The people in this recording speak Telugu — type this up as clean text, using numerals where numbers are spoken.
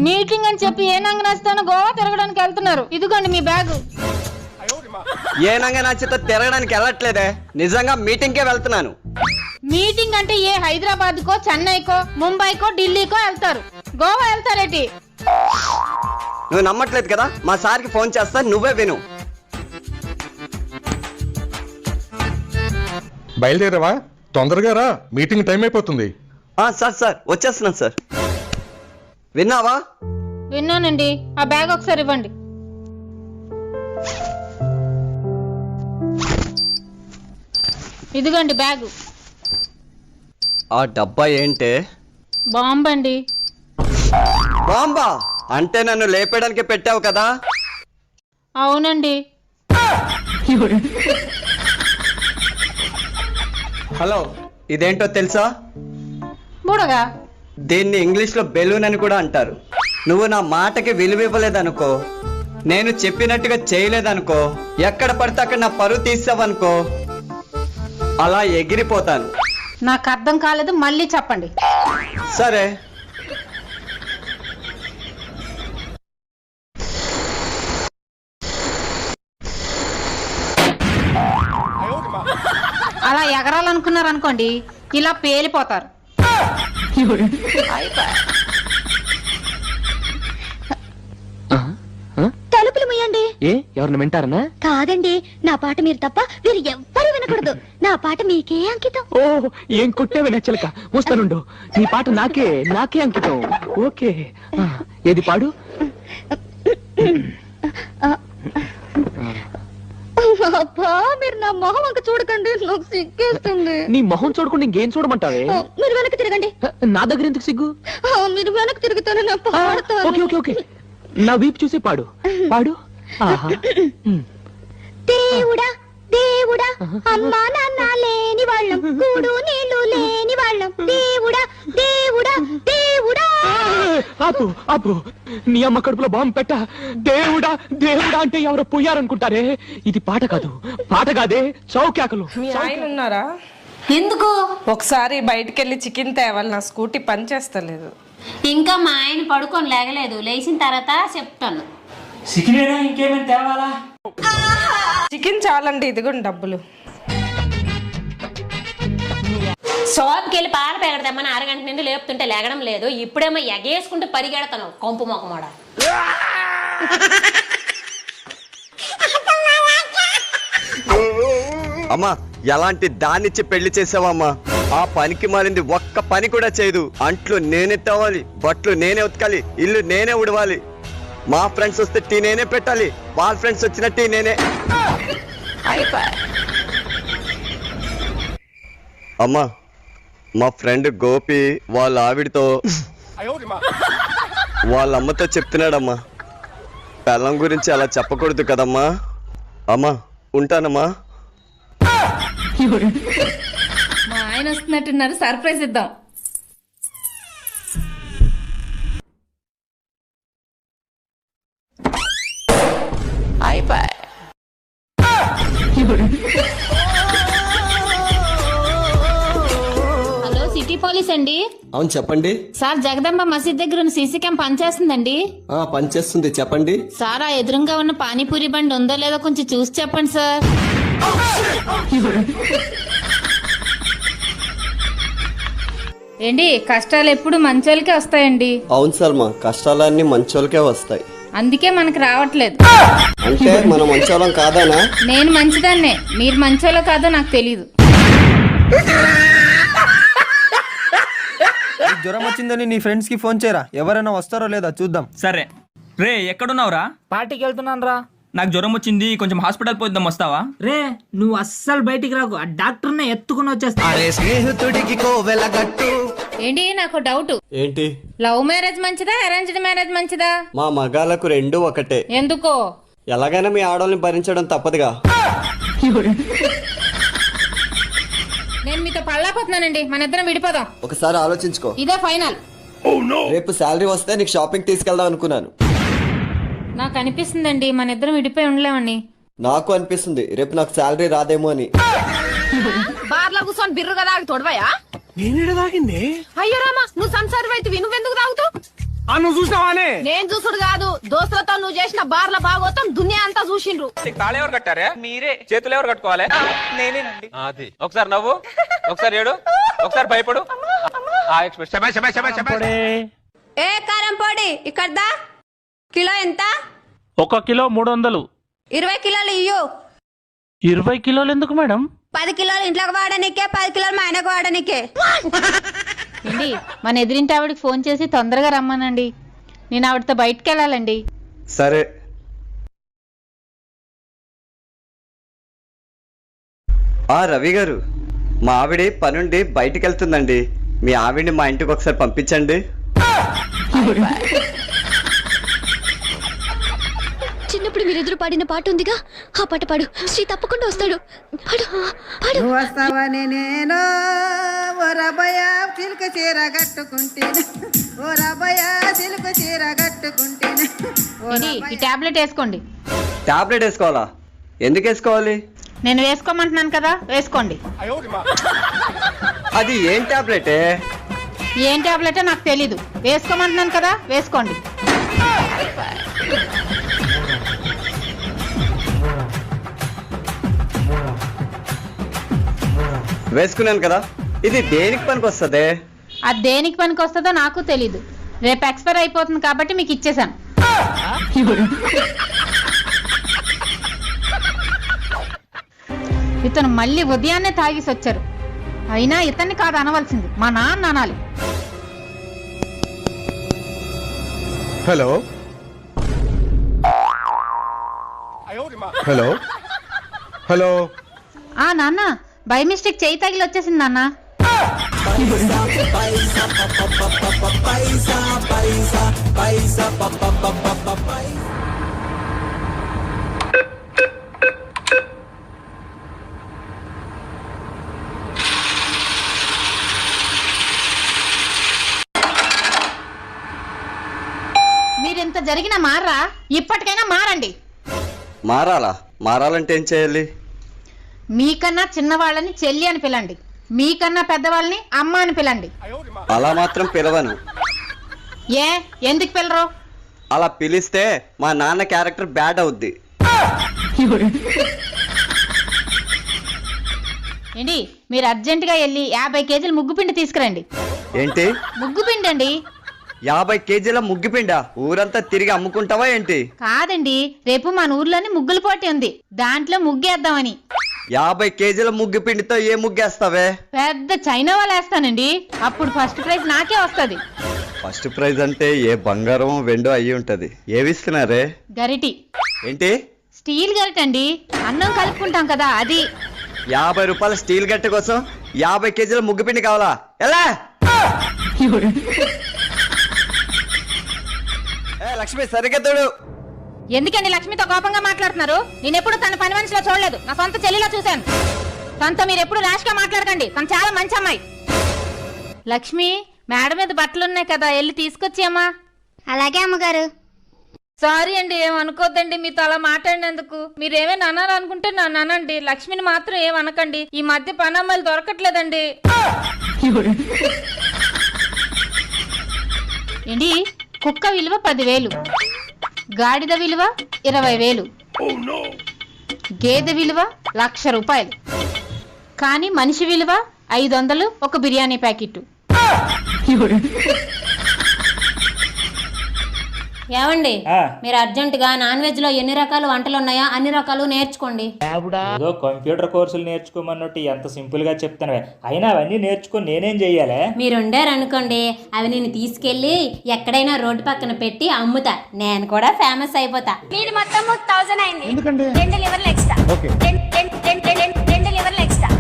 మీటింగ్ అని చెప్పి ఏ నంగనేస్తాను గోవా తిరగడానికి వెళ్తున్నారు. ఇదిగోండి మీ బ్యాగ్. ఏ నంగనాచితో తిరగడానికి వెళ్ళట్లేదే, నిజంగా మీటింగ్ కే వెళ్తున్నాను. మీటింగ్ అంటే ఏ హైదరాబాద్ కో, చెన్నైకో, ముంబైకో, ఢిల్లీకో వెళ్తారు, గోవా వెళ్తారేటి? నువ్వు నమ్మట్లేదు కదా, మా సార్కి ఫోన్ చేస్తా, నువ్వే విను. బయలుదేరావా? తొందరగా రా, మీటింగ్ టైం అయిపోతుంది. సార్ వచ్చేస్తున్నాను సార్. విన్నావా? విన్నానండి. ఆ బ్యాగ్ ఒకసారి ఇవ్వండి. ఇదిగోండి బ్యాగు. ఆ డబ్బా ఏంటే? బాంబండి. బాంబా అంటే నన్ను లేపేయడానికి పెట్టావు కదా? అవునండి. హలో, ఇదేంటో తెలుసా? బుడగా. దీన్ని ఇంగ్లీష్ లో బెలూన్ అని కూడా అంటారు. నువ్వు నా మాటకి విలువ ఇవ్వలేదనుకో, నేను చెప్పినట్టుగా చేయలేదనుకో, ఎక్కడ పడితే అక్కడ నా పరువు తీసావనుకో, అలా ఎగిరిపోతాను. నాకు అర్థం కాలేదు, మళ్ళీ చెప్పండి. సరే. అలా ఎగరాలనుకున్నారు అనుకోండి, ఇలా పేలిపోతారు. తలుపులు ముయ్యండి. ఏ ఎవరిని వింటారనా? కాదండి, నా పాట మీరు తప్ప మీరు ఎవ్వరూ వినకూడదు. నా పాట మీకే అంకితం. ఓ ఏం కొట్టేవి నచ్చలక, వస్తానుండు. నీ పాట నాకే అంకితం. ఓకే, ఏది పాడు. అబ్బా, మీరు నా మొహం అంక చూడకండి, నాకు సిగ్గేస్తుంది. నీ మొహం చూడకుండా ఇంకేం చూడమంటావే? మీరు వెనక్కి తిరగండి. నా దగ్గర ఎందుకు సిగ్గు? మీరు వెనక్కి తిరుగుతాను, నా పాడతాను. ఓకే ఓకే ఓకే, నా వీపు చూసి పాడు పాడు. దేవుడా దేవుడా, అమ్మా నాన్న లేని వాళ్ళం, కూడు నీళ్లు లేని వాళ్ళం, దేవుడా దేవుడా దేవుడా. ఆపు ఆపు, నీ అమ్మ కడుపులో బాంబు పెట్ట. దేవుడా దేవుడా అంటే ఎవరో పోయారనుకుంటారే. ఇది పాట కాదు, పాట కాదే, చౌకాకలు. మీ ఆయన ఉన్నారా? ఎందుకు? ఒకసారి బయటికి వెళ్ళి చికెన్ తేవాలి, నా స్కూటీ పని చేస్తలేదు. ఇంకా మా ఆయన పడుకొని లేగలేదు, లేచిన తర్వాత చెప్తాను. ఇంకేమైనా తేవాలా? చికెన్ చాలండి, ఇదిగోండి డబ్బులు. షాప్కి వెళ్ళి పాలు పెగడతామని అరగంట నుండి లేపుతుంటే లేగడం లేదు, ఇప్పుడేమో ఎగేసుకుంటూ పరిగెడతాను కొంపు మొక్కమాడ. అమ్మా, ఎలాంటి దాన్నిచ్చి పెళ్లి చేసావమ్మా? ఆ పనికి మారింది ఒక్క పని కూడా చేయదు. అంట్లు నేనే తవ్వాలి, బట్టలు నేనే ఉతకాలి, ఇల్లు నేనే ఉడవాలి. మా ఫ్రెండ్స్ వస్తే టీ నేనే పెట్టాలి, వాళ్ళ ఫ్రెండ్స్ వచ్చిన టీ నేనే. అమ్మా, మా ఫ్రెండ్ గోపి వాళ్ళ ఆవిడతో వాళ్ళ అమ్మతో చెప్తున్నాడమ్మా, పెళ్ళం గురించి అలా చెప్పకూడదు కదమ్మా. అమ్మా ఉంటానమ్మా. మా ఆయన వస్తున్నట్టున్నారు, సర్ప్రైజ్ ఇద్దాం. హలో, సిటీ పోలీస్ అండి. అవును చెప్పండి సార్, జగదంబ మసీద్ దగ్గర ఉన్న సీసీ క్యామ్ పనిచేస్తుందండి. పనిచేస్తుంది, చెప్పండి. సార్, ఆ ఎదురుగా ఉన్న పానీపూరి బండి ఉందో లేదో కొంచెం చూసి చెప్పండి సార్. ఏంటి, కష్టాలు ఎప్పుడు మంచోళ్ళకే వస్తాయండి. అవును సార్, మా కష్టాలన్నీ మంచోళ్ళకే వస్తాయి. అందుకే మనకు రావట్లేదు. అంటే మనం మంచోళ్ళం కాదానా? నేను మంచిదాన్నే, మీరు మంచోళ్ళో కాదో నాకు తెలీదు. జ్వరం వచ్చిందని నీ ఫ్రెండ్స్ కి ఫోన్ చేయరా, ఎవరైనా వస్తారో లేదా చూద్దాం. సరే రే, ఎక్కడున్నావురా? పార్టీకి వెళ్తున్నాను రా. నాకు జ్వరం వచ్చింది, కొంచెం హాస్పిటల్ పోద్దాం, వస్తావా? రే, నువ్వు అస్సలు బయటికి రాకు, ఆ డాక్టర్నే ఎత్తుకుని వచ్చేస్తా. ఏంటి, నాకు డౌట్. ఏంటి? లవ్ మ్యారేజ్ మంచిదా, అరేంజ్డ్ మ్యారేజ్ మంచిదా? మా మగాళ్ళకు రెండు ఒకటే. ఎందుకో? ఎలాగైనా మీ ఆడవాళ్ళని భరించడం తప్పదుగా. నేను మీతో పళ్ళాపోతున్నానండి, మన ఇద్దరం విడిపోదాం. ఒకసారి ఆలోచించుకో. ఇదే ఫైనల్. రేపు శాలరీ వస్తే నీకు షాపింగ్ తీసుకెళ్దాం అనుకున్నాను. నాకు అనిపిస్తుందండి మన ఇద్దరం విడిపోయి ఉండలేమని. నాకు అనిపిస్తుంది రేపు నాకు శాలరీ రాదేమో అని. బార్లో కూర్చొని బిర్రుగా తాగి తొడవయా? నేను తాగింది. అయ్యో రామా, నువ్వు సంసారం అయితే నువ్వెందుకు తాగుతావు? నువ్వు చూసినావానే నేను చూసుడు కాదు, దోస్తులతో నువ్వు చేసిన బార్ల భాగవతం దునియా అంతా చూసిండ్రు. తాళ ఎవరు కట్టారే? మీరే. చేతులు ఎవరు కట్టుకోవాలి? నేనేనండి. అది ఒకసారి నవ్వు, ఒకసారి ఏడు, ఒకసారి భయపడు. ఏ కారం పొడి ఇక్కడ కిలో ఎంత? 1 కిలో 300. 20 కిలోలు ఇయ్యు. 20 కిలోలు ఎందుకు మేడం? 10 కిలోలు ఇంట్లోకి వాడనికే, 10 కిలోలు మా ఆయనకు వాడనికే. ఏంటి, మన ఎదిరింటి ఆవిడకి ఫోన్ చేసి తొందరగా రమ్మనండి, నేను ఆవిడతో బయటకు వెళ్ళాలండి. సరే. రవి గారు, మా ఆవిడ పనుండి బయటికి వెళ్తుందండి. మీ ఆవిడ్ని మా ఇంటికి ఒకసారి పంపించండి. చిన్నప్పుడు మీరెదురు పాడిన పాట ఉందిగా, ఆ పాట పాడు. శ్రీ తప్పకుండా వస్తాడు. పాడు పాడు. వస్తావని నేను ఓ రబయ చిలుక చీర కట్టుకుంటేనే, ఓ రబయ చిలుక చీర కట్టుకుంటేనే. ఏంటి, ఈ టాబ్లెట్ వేసుకోండి. టాబ్లెట్ వేసుకోవాలా? ఎందుకు వేసుకోవాలి? నేను వేసుకోమంటున్నాను కదా, వేసుకోండి. అది ఏం టాబ్లెటే? ఏం టాబ్లెటో నాకు తెలీదు, వేసుకోమంటున్నాను కదా, వేసుకోండి. వేసుకున్నాను కదా, ఇది దేనికి పనికి వస్తుంది? అది దేనికి పనికి వస్తుందో నాకు తెలీదు. రేపు ఎక్స్పైర్ అయిపోతుంది కాబట్టి మీకు ఇచ్చేసాను. ఇతను మళ్ళీ ఉదయాన్నే తాగేసి వచ్చారు. అయినా ఇతన్ని కాదు అనవలసింది, మా నాన్న అనాలి. Hello hello hello. నాన్న, బై మిస్టేక్ చేయి తగిలి వచ్చేసింది నాన్న. మీరింత జరిగిన మారా, ఇప్పటికైనా మారండి. మారాలా? మారాలంటే ఏం చేయాలి? మీకన్నా చిన్నవాళ్ళని చెల్లి అని పిలండి, మీకన్నా పెద్దవాళ్ళని అమ్మ అని పిలండి. అలా మాత్రం పిలవను. ఏ, ఎందుకు పిలరు? అలా పిలిస్తే మా నాన్న క్యారెక్టర్ బ్యాడ్ అవుద్ది. ఏంటి, మీరు అర్జెంటుగా వెళ్ళి 50 కేజీలు ముగ్గుపిండి తీసుకురండి. ఏంటి? ముగ్గుపిండి అండి. 50 కేజీల ముగ్గిపిండా? ఊరంతా తిరిగి అమ్ముకుంటావా ఏంటి? కాదండి, రేపు మన ఊర్లోని ముగ్గుల పోటీ ఉంది, దాంట్లో ముగ్గేద్దామని. 50 కేజీల ముగ్గిపిండితో ఏ ముగ్గేస్తావే? పెద్ద చైనా వాళ్ళు వేస్తానండి, అప్పుడు ఫస్ట్ ప్రైజ్ నాకే వస్తుంది. ఫస్ట్ ప్రైజ్ అంటే ఏ బంగారం వెండో అయ్యి ఉంటది. ఏవిస్తున్నారే? గరిటి. ఏంటి? స్టీల్ గరిట అండి, అన్నం కలుపుకుంటాం కదా అది. 50 రూపాయల స్టీల్ గట్ట కోసం 50 కేజీల ముగ్గుపిండి కావాలా? ఎలా? లక్ష్మి సరిగ్గా తోడు. ఎందుకండి లక్ష్మితో కోపంగా మాట్లాడుతున్నారు? నేను ఎప్పుడు తన పని మనిషిలో చూడలేదు, నా సొంత చెల్లిలో చూశాను. తనతో మీరు ఎప్పుడు ర్యాష్ గా మాట్లాడకండి, తను చాలా మంచి అమ్మాయి. లక్ష్మి, మేడ మీద బట్టలు ఉన్నాయి కదా, వెళ్ళి తీసుకొచ్చామా? అలాగే అమ్మగారు. సారీ అండి, ఏమనుకోద్దండి మీతో అలా మాట్లాడినందుకు. మీరేమైనా అనాలనుకుంటే నన్ను అనండి, లక్ష్మిని మాత్రం ఏమనకండి. ఈ మధ్య పని అమ్మాయిలు దొరకట్లేదండి. ఏంటి, కుక్క విలువ 10,000, గాడిద విలువ 20,000, గేదె విలువ 1,00,000 రూపాయలు, కానీ మనిషి విలువ 500, ఒక బిర్యానీ ప్యాకెట్. ఏమండి, మీరు అర్జెంట్ గా నాన్ వెజ్ లో ఎన్ని రకాల వంటలు ఉన్నాయో అన్ని రకాలు నేర్చుకోండి. ఏదో కంప్యూటర్ కోర్సులు నేర్చుకోమన్నట్టు ఎంత సింపుల్ గా చెప్తాను. అయినా అవన్నీ నేర్చుకొని నేనేం చెయ్యాలి? మీరు ఉండారనుకోండి, అవి నేను తీసుకెళ్లి ఎక్కడైనా రోడ్డు పక్కన పెట్టి అమ్ముతా, నేను కూడా ఫేమస్ అయిపోతా. మీరు మొత్తం 1000 అయింది. 2 లివర్లు ఎక్స్ట్రా. 2 లివర్లు ఎక్స్ట్రా.